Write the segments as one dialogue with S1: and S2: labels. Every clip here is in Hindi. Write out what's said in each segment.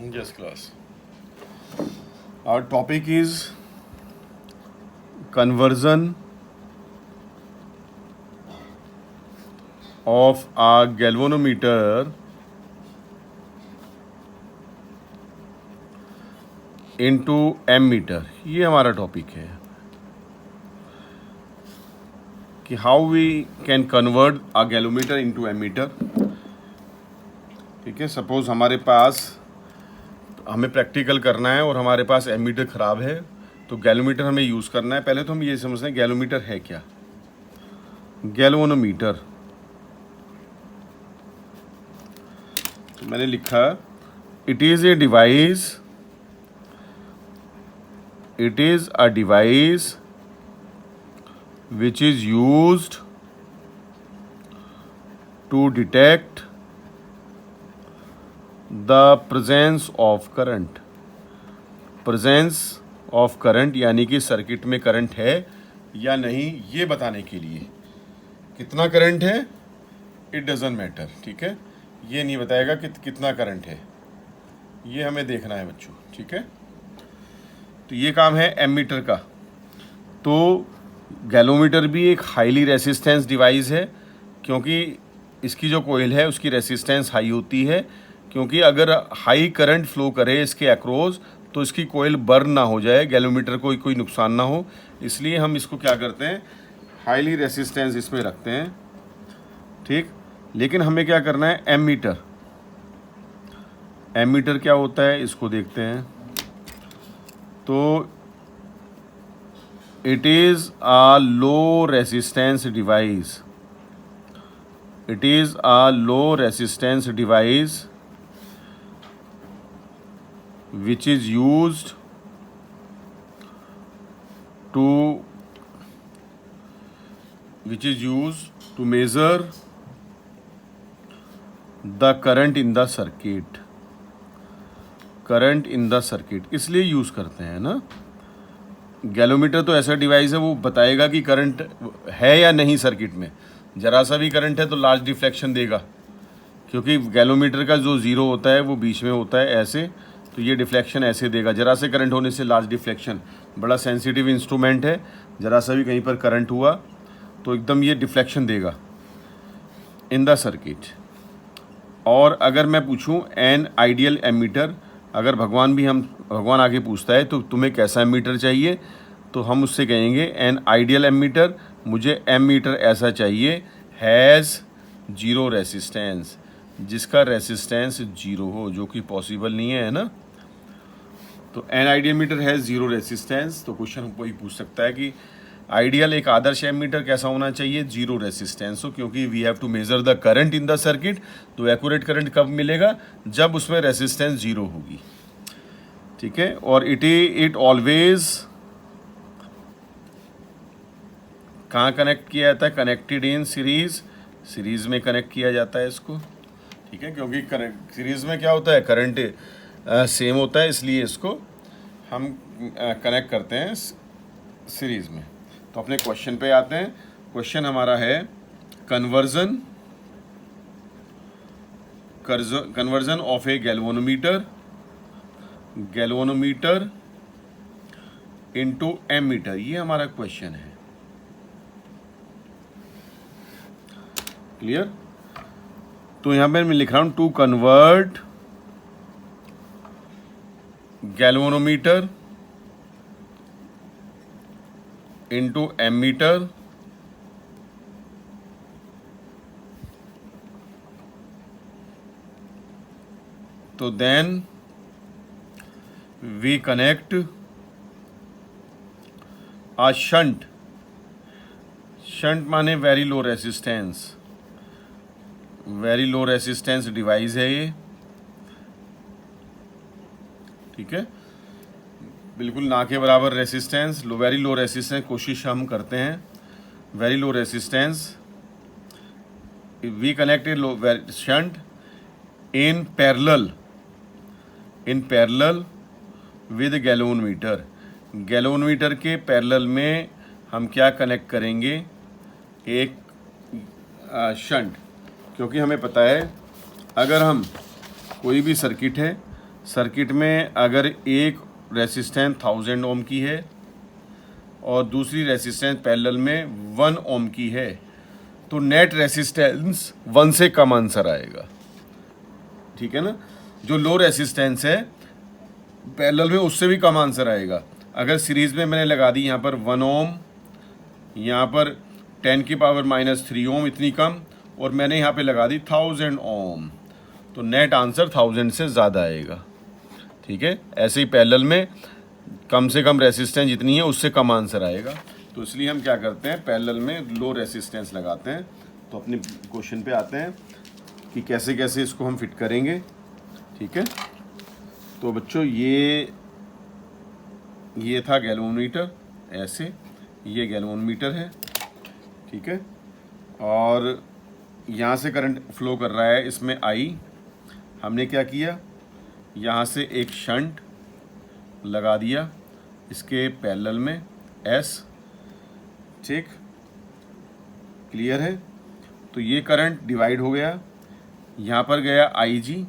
S1: Yes, class. Our topic is conversion of a galvanometer into ammeter. ये हमारा टॉपिक है कि how we can convert a galvanometer into ammeter. ठीक है, सपोज हमें प्रैक्टिकल करना है और हमारे पास एमीटर ख़राब है, तो गैलोमीटर हमें यूज़ करना है. पहले तो हम ये समझते हैं गैलोमीटर है क्या. गैल्वेनोमीटर, तो मैंने लिखा it is a device which is used to detect the presence of current. यानी कि सर्किट में करंट है या नहीं ये बताने के लिए. कितना करंट है इट डजंट मैटर. ठीक है, ये नहीं बताएगा कि कितना करंट है, ये हमें देखना है बच्चों. ठीक है, तो ये काम है एमीटर का. तो गैलोमीटर भी एक हाईली रेसिस्टेंस डिवाइस है, क्योंकि इसकी जो कोयल है उसकी रेसिस्टेंस हाई होती है, क्योंकि अगर हाई करंट फ्लो करे इसके अक्रॉस तो इसकी कोयल बर्न ना हो जाए, गैलोमीटर को कोई नुकसान ना हो. इसलिए हम इसको क्या करते हैं, हाईली रेसिस्टेंस इसमें रखते हैं. ठीक, लेकिन हमें क्या करना है, एमीटर क्या होता है इसको देखते हैं. तो it is a low resistance device. Which is used to measure the current in the circuit. इसलिए यूज़ करते हैं ना. गैलोमीटर तो ऐसा डिवाइस है वो बताएगा कि करंट है या नहीं सर्किट में. ज़रा सा भी करंट है तो लार्ज डिफ्लेक्शन देगा, क्योंकि गैलोमीटर का जो ज़ीरो होता है वो बीच में होता है ऐसे, तो ये डिफ्लेक्शन ऐसे देगा. ज़रा से करंट होने से लार्ज डिफ्लेक्शन. बड़ा सेंसिटिव इंस्ट्रूमेंट है, ज़रा सा भी कहीं पर करंट हुआ तो एकदम ये डिफ्लेक्शन देगा इन द सर्किट. और अगर मैं पूछूं एन आइडियल एमीटर, अगर भगवान आगे पूछता है तो तुम्हें कैसा एमीटर चाहिए, तो हम उससे कहेंगे एन आइडियल एमीटर, मुझे एमीटर ऐसा चाहिए हैज़ जीरो रेसिस्टेंस, जिसका रेसिस्टेंस जीरो हो, जो कि पॉसिबल नहीं है ना. तो an ideal meter has zero resistance. तो क्वेश्चन हमको ही पूछ सकता है कि आइडियल एक आदर्श एमीटर कैसा होना चाहिए, जीरो रेसिस्टेंस हो, क्योंकि we have to measure the current in the circuit. तो एक्यूरेट करंट कब मिलेगा, जब उसमें रेसिस्टेंस जीरो होगी. ठीक है, और इट ऑलवेज कहाँ कनेक्ट किया जाता है, कनेक्टेड इन सीरीज में कनेक्ट किया जाता है इसको. ठीक है, क्योंकि सीरीज में क्या होता है, करंट सेम होता है, इसलिए इसको हम कनेक्ट करते हैं सीरीज में. तो अपने क्वेश्चन पे आते हैं. क्वेश्चन हमारा है conversion of a galvanometer into ammeter, ये हमारा क्वेश्चन है. क्लियर. तो यहां पे मैं लिख रहा हूं to convert galvanometer into ammeter तो then we connect a shunt माने वेरी लो रेसिस्टेंस डिवाइस है ये. ठीक है, बिल्कुल ना के बराबर रेसिस्टेंस, वेरी लो रेसिस्टेंस कोशिश हम करते हैं. Very low resistance, we connected shunt in parallel with galvanometer. Galvanometer के पैरेलल में हम क्या कनेक्ट करेंगे, एक शंट. क्योंकि हमें पता है अगर हम कोई भी सर्किट है, सर्किट में अगर एक रेसिस्टेंस 1000 ओम की है और दूसरी रेसिस्टेंस पैरेलल में 1 ओम की है तो नेट रेसिस्टेंस 1 से कम आंसर आएगा, ठीक है ना। जो लो रेसिस्टेंस है पैरेलल में उससे भी कम आंसर आएगा। अगर सीरीज में मैंने लगा दी यहाँ पर 1 ओम, यहाँ पर 10⁻³ ओम इतनी कम, और मैंने यहाँ पे लगा दी 1000 ओम, तो नेट आंसर 1000 से ज़्यादा आएगा, ठीक है। ऐसे ही पैरेलल में कम से कम रेसिस्टेंस जितनी है उससे कम आंसर आएगा। तो इसलिए हम क्या करते हैं, पैरेलल में लो रेसिस्टेंस लगाते हैं। तो अपने क्वेश्चन पे आते हैं कि कैसे कैसे इसको हम फिट करेंगे, ठीक है। तो बच्चों ये था गैल्वेनोमीटर, ऐसे ये गैल्वेनोमीटर है, ठीक है। और यहाँ से करंट फ्लो कर रहा है, इसमें आई। हमने क्या किया, यहाँ से एक शंट लगा दिया इसके पैरेलल में एस, ठीक, क्लियर है। तो ये करंट डिवाइड हो गया, यहाँ पर गया आई जी,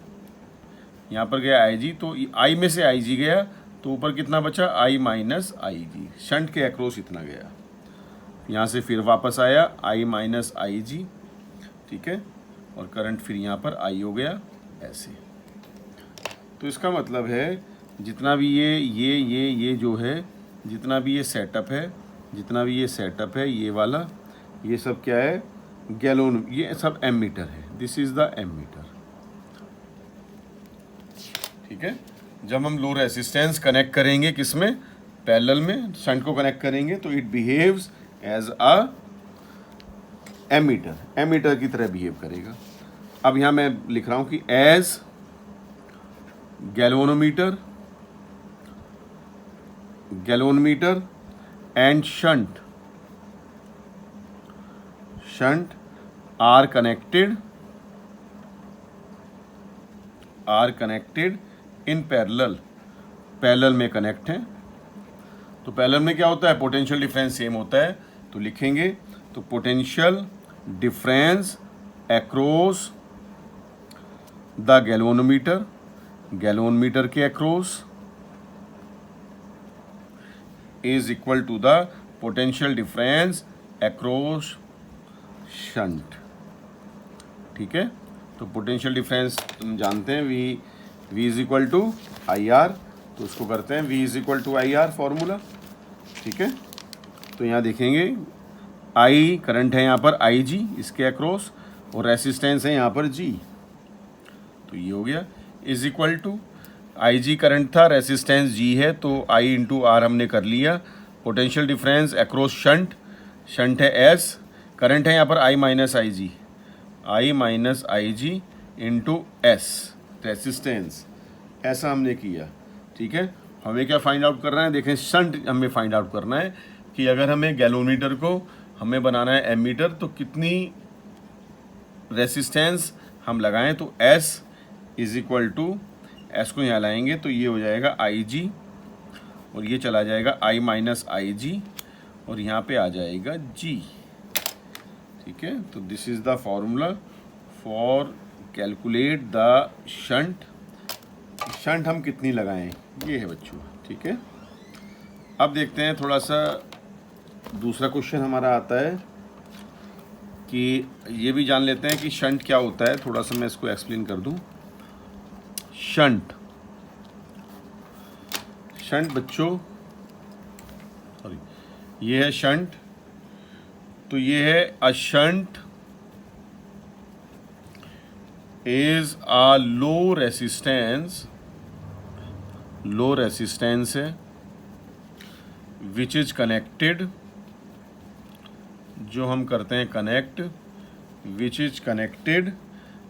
S1: यहाँ पर गया आई जी, तो आई में से आई जी गया तो ऊपर कितना बचा, आई माइनस आई जी, शंट के अक्रॉस इतना गया। यहाँ से फिर वापस आया आई माइनस आई जी, ठीक है, और करंट फिर यहाँ पर आई हो गया ऐसे। तो इसका मतलब है जितना भी ये जो है, जितना भी ये सेटअप है, जितना भी ये सेटअप है, ये वाला, ये सब क्या है, गैलोन, ये सब एमीटर है। दिस इज द एमीटर, ठीक है। जब हम लो रेसिस्टेंस कनेक्ट करेंगे किसमें, पैरेलल में, शंट को कनेक्ट करेंगे तो it behaves as a ammeter, ammeter की तरह बिहेव करेगा। अब यहाँ मैं लिख रहा हूँ कि as galvanometer, galvanometer and shunt are connected in parallel, parallel में कनेक्ट हैं। तो पैरेलल में क्या होता है, पोटेंशियल डिफरेंस सेम होता है, तो लिखेंगे तो potential difference across the galvanometer, galvanometer के across is equal to the potential difference across shunt, ठीक है। तो पोटेंशियल डिफरेंस तुम जानते हैं, V is equal to I R, तो उसको करते हैं V is equal to I R formula, ठीक है। तो यहाँ देखेंगे I करंट है यहाँ पर आई जी इसके अक्रॉस, और रेसिस्टेंस है यहाँ पर G, तो ये हो गया is equal to I G current था, रेसिस्टेंस G है, तो I इंटू आर हमने कर लिया। Potential difference across shunt, shunt है S, करंट है यहाँ पर I minus I G into S, resistance, ऐसा हमने किया, ठीक है। हमें क्या फाइंड आउट करना है, देखें शंट हमें फाइंड आउट करना है कि अगर हमें गैल्वेनोमीटर को हमें बनाना है एमीटर, तो कितनी रेसिस्टेंस हम लगाएं। तो S is equal to, S को यहाँ लाएंगे तो ये हो जाएगा आई जी, और ये चला जाएगा I माइनस आई जी, और यहाँ पे आ जाएगा G, ठीक है। तो this is the formula for calculate the shunt. Shunt हम कितनी लगाएं, ये है बच्चों, ठीक है। अब देखते हैं थोड़ा सा दूसरा क्वेश्चन हमारा आता है कि ये भी जान लेते हैं कि शंट क्या होता है। थोड़ा सा मैं इसको एक्सप्लेन कर दूं। शंट बच्चों, सॉरी, ये है शंट, तो ये है a shunt is a low resistance है विच इज कनेक्टेड, जो हम करते हैं कनेक्ट, विच इज कनेक्टेड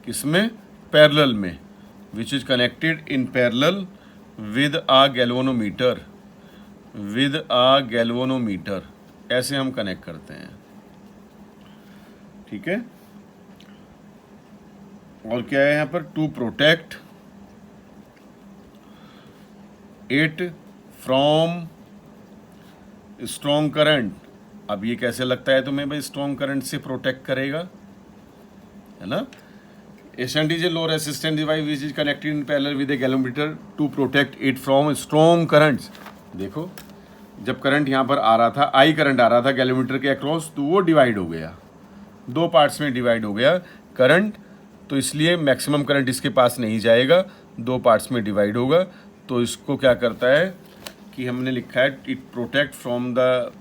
S1: किसमें, पैरेलल में, which is connected in parallel with a galvanometer, ऐसे हम कनेक्ट करते हैं, ठीक है। और क्या है यहाँ पर, to protect it from strong current. अब ये कैसे लगता है तुम्हें भाई, स्ट्रॉन्ग करंट से प्रोटेक्ट करेगा, है ना। A shunt is a low resistance device which is connected in parallel with a galvanometer to protect it from strong currents. देखो जब करंट यहाँ पर आ रहा था, आई करंट आ रहा था गैलोमीटर के अक्रॉस, तो वो डिवाइड हो गया, दो पार्ट्स में डिवाइड हो गया करंट, तो इसलिए मैक्सिमम करंट इसके पास नहीं जाएगा, दो पार्ट्स में डिवाइड होगा। तो इसको क्या करता है कि हमने लिखा है इट प्रोटेक्ट फ्रॉम द,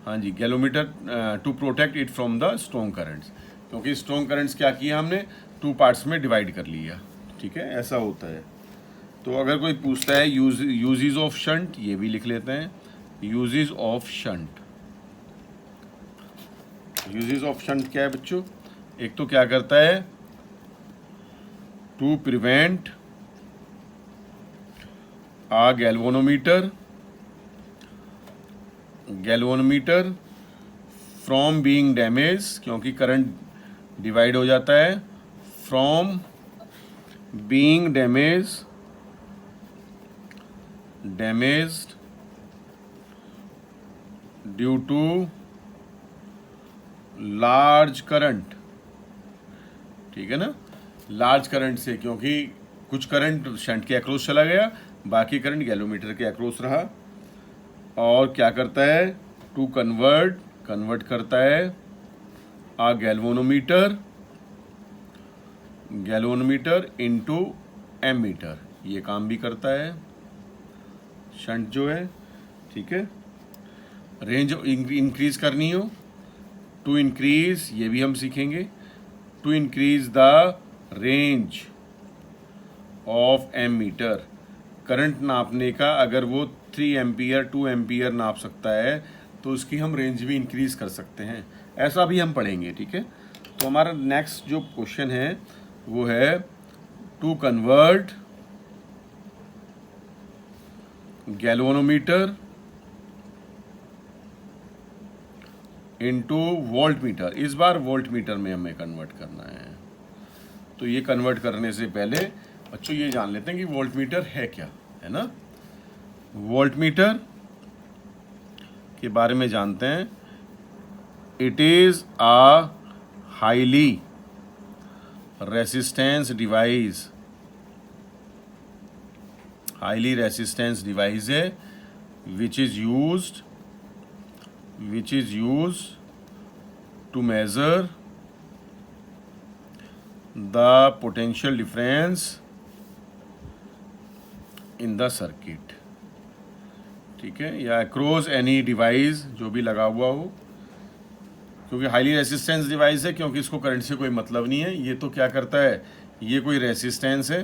S1: हाँ जी, galvanometer to protect it from the strong currents, क्योंकि स्ट्रॉन्ग करंट्स क्या किया हमने, टू पार्ट्स में डिवाइड कर लिया। ठीक है, ऐसा होता है। तो अगर कोई पूछता है यूजेस ऑफ शंट, ये भी लिख लेते हैं, uses of shunt. Uses of shunt क्या है बच्चों? एक तो क्या करता है, to prevent a galvanometer from being damage, क्योंकि करंट डिवाइड हो जाता है, from being damaged due to large current. ठीक है ना, लार्ज करंट से, क्योंकि कुछ करंट शंट के अक्रॉस चला गया, बाकी करंट गैल्वेनोमीटर के अक्रॉस रहा। और क्या करता है, टू कन्वर्ट करता है आ गैल्वेनोमीटर इनटू एमीटर, ये काम भी करता है शंट जो है। ठीक है, रेंज इंक्रीज करनी हो, टू इंक्रीज, ये भी हम सीखेंगे, to increase the range of ammeter, current नापने का अगर वो 3 एम्पियर 2 एम्पियर नाप सकता है तो उसकी हम रेंज भी इंक्रीज कर सकते हैं, ऐसा भी हम पढ़ेंगे। ठीक है, तो हमारा नेक्स्ट जो क्वेश्चन है वो है to convert galvanometer into voltmeter. इस बार वोल्टमीटर में हमें कन्वर्ट करना है। तो ये कन्वर्ट करने से पहले बच्चों ये जान लेते हैं कि वोल्टमीटर है क्या, है ना। वोल्टमीटर के बारे में जानते हैं। It is a highly resistance device, highly resistance device है which is used to measure the potential difference in the circuit. ठीक है, या अक्रॉस एनी डिवाइस जो भी लगा हुआ हो, क्योंकि हाईली रेसिस्टेंस डिवाइस है, क्योंकि इसको करंट से कोई मतलब नहीं है। ये तो क्या करता है, ये कोई रेसिस्टेंस है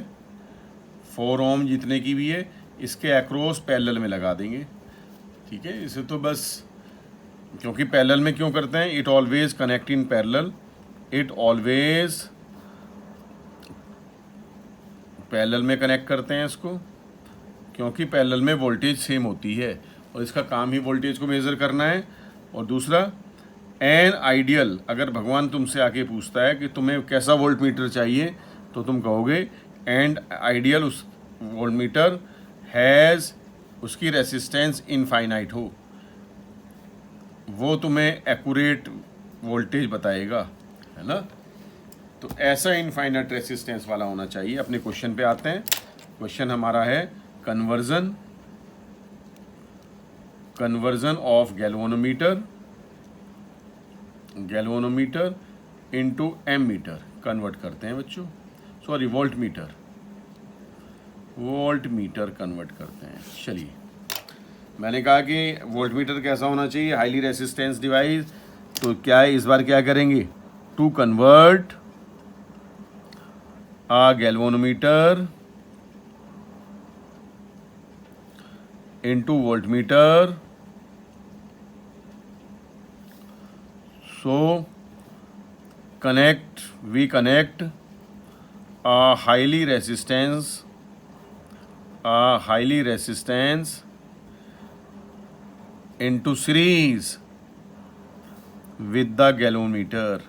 S1: 4 ओम जितने की भी है, इसके अक्रॉस पैरेलल में लगा देंगे। ठीक है, इसे तो बस, क्योंकि पैरेलल में क्यों करते हैं, it always connect in parallel, it always parallel में कनेक्ट करते हैं इसको, क्योंकि पैरेलल में वोल्टेज सेम होती है और इसका काम ही वोल्टेज को मेज़र करना है। और दूसरा, एन आइडियल, अगर भगवान तुमसे आके पूछता है कि तुम्हें कैसा वोल्टमीटर चाहिए, तो तुम कहोगे एंड आइडियल उस वोल्टमीटर हैज़, उसकी रेसिस्टेंस इनफाइनाइट हो, वो तुम्हें एक्यूरेट वोल्टेज बताएगा, है ना। तो ऐसा इनफाइनाइट रेसिस्टेंस वाला होना चाहिए। अपने क्वेश्चन पे आते हैं। क्वेश्चन हमारा है conversion of galvanometer into ammeter, convert करते हैं बच्चों, सॉरी वोल्टमीटर कन्वर्ट करते हैं। चलिए, मैंने कहा कि वोल्टमीटर कैसा होना चाहिए, हाईली रेसिस्टेंस डिवाइस। तो क्या है, इस बार क्या करेंगे, to convert a galvanometer into voltmeter, so we connect a highly resistance into series with the galvanometer।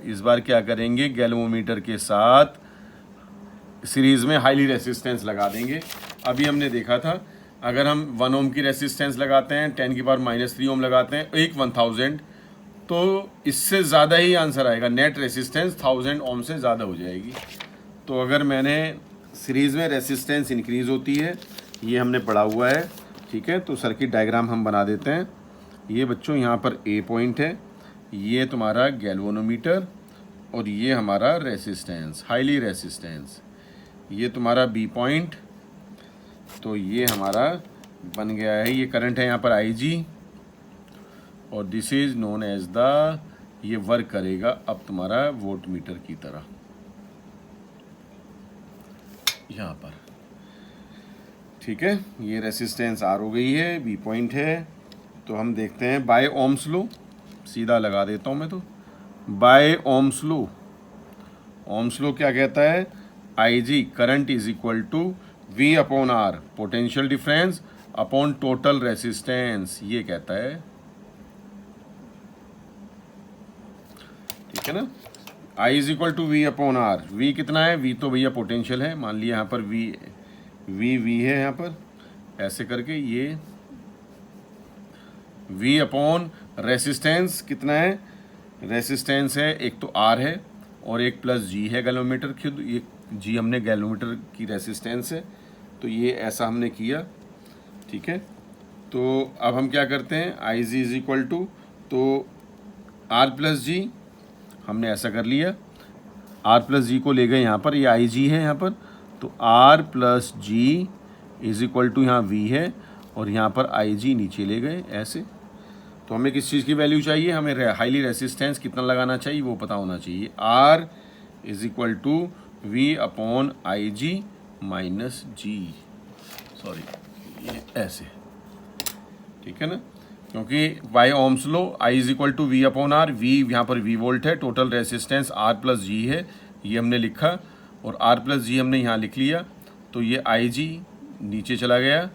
S1: इस बार क्या करेंगे, गैल्वेनोमीटर के साथ सीरीज में हाईली रेसिस्टेंस लगा देंगे। अभी हमने देखा था, अगर हम 1 ओम की रेसिस्टेंस लगाते हैं, 10 की पावर -3 ओम लगाते हैं, एक 1000 तो इससे ज़्यादा ही आंसर आएगा। नेट रेसिस्टेंस 1000 ओम से ज़्यादा हो जाएगी। तो अगर मैंने सीरीज़ में रेसिस्टेंस इंक्रीज़ होती है, ये हमने पढ़ा हुआ है, ठीक है। तो सर्किट डायग्राम हम बना देते हैं। ये बच्चों यहाँ पर ए पॉइंट है, ये तुम्हारा गैल्वेनोमीटर और ये हमारा रेसिस्टेंस, हाईली रेसिस्टेंस। ये तुम्हारा बी पॉइंट, तो ये हमारा बन गया है, ये करंट है यहाँ पर आई जी, और this is known as the, ये वर्क करेगा अब तुम्हारा वोल्ट मीटर की तरह यहाँ पर, ठीक है। ये रेसिस्टेंस आर हो गई है, बी पॉइंट है। तो हम देखते हैं बाय ओम्स लॉ, सीधा लगा देता हूँ मैं। तो by ohms law, ohm's law क्या कहता है, I G current is equal to V upon R, potential difference upon total resistance, ये कहता है, ठीक है ना। I is equal to V upon R, V कितना है, वी तो भैया पोटेंशियल है, मान लिया यहाँ पर वी है यहाँ पर, ऐसे करके ये वी अपॉन रेसिस्टेंस कितना है, रेसिस्टेंस है एक तो आर है और एक प्लस जी है गैल्वेनोमीटर की, ये जी हमने गैल्वेनोमीटर की रेसिस्टेंस है, तो ये ऐसा हमने किया, ठीक है। तो अब हम क्या करते हैं, आई जी इज इक्वल टू, तो आर प्लस जी हमने ऐसा कर लिया, आर प्लस जी को ले गए यहाँ पर, ये आई जी है यहाँ पर, तो R plus G is equal to यहाँ वी है और यहाँ पर आई जी नीचे ले गए ऐसे। तो हमें किस चीज़ की वैल्यू चाहिए, हमें हाईली रेसिस्टेंस कितना लगाना चाहिए वो पता होना चाहिए। R is equal to V upon I G minus G, sorry ये ऐसे, ठीक है ना, क्योंकि by ohms law I is equal to V upon R, V यहाँ पर वी वोल्ट है, total resistance R plus G है, ये हमने लिखा, और आर प्लस जी हमने यहाँ लिख लिया। तो ये आई जी नीचे चला गया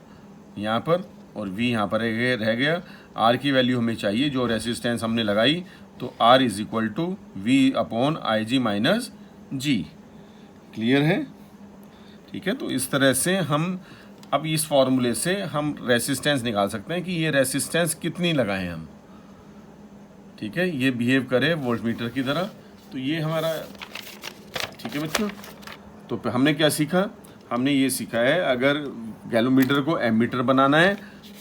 S1: यहाँ पर और वी यहाँ पर रह गया। आर की वैल्यू हमें चाहिए जो रेसिस्टेंस हमने लगाई, तो R is equal to V upon I G minus G. Clear है, ठीक है। तो इस तरह से हम अब इस फॉर्मूले से हम रेसिस्टेंस निकाल सकते हैं कि ये रेसिस्टेंस कितनी लगाएं हम, ठीक है, ये बिहेव करे वोल्टमीटर की तरह। तो ये हमारा, ठीक है बच्चों। तो हमने क्या सीखा, हमने ये सीखा है अगर गैल्वेनोमीटर को एमीटर बनाना है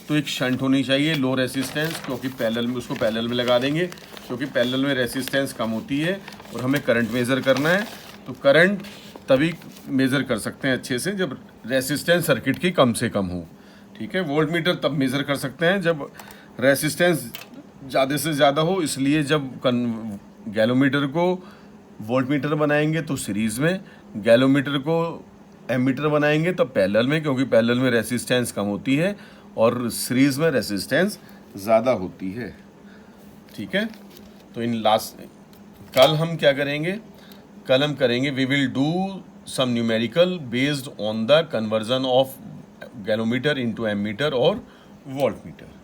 S1: तो एक शंट होनी चाहिए लो रेसिस्टेंस, क्योंकि पैरेलल में, उसको पैरेलल में लगा देंगे क्योंकि पैरेलल में रेसिस्टेंस कम होती है और हमें करंट मेज़र करना है। तो करंट तभी मेज़र कर सकते हैं अच्छे से जब रेसिस्टेंस सर्किट की कम से कम हो, ठीक है। वोल्टमीटर तब मेज़र कर सकते हैं जब रेसिस्टेंस ज़्यादा से ज़्यादा हो, इसलिए जब गैल्वेनोमीटर को वोल्टमीटर बनाएंगे तो सीरीज़ में, गैल्वेनोमीटर को एमीटर बनाएंगे तब पैरेलल में, क्योंकि पैरेलल में रेसिस्टेंस कम होती है और सीरीज़ में रेसिस्टेंस ज़्यादा होती है, ठीक है। तो इन लास्ट, कल हम क्या करेंगे, कल हम करेंगे we will do some numerical based on the conversion of galvanometer into ammeter और वोल्टमीटर।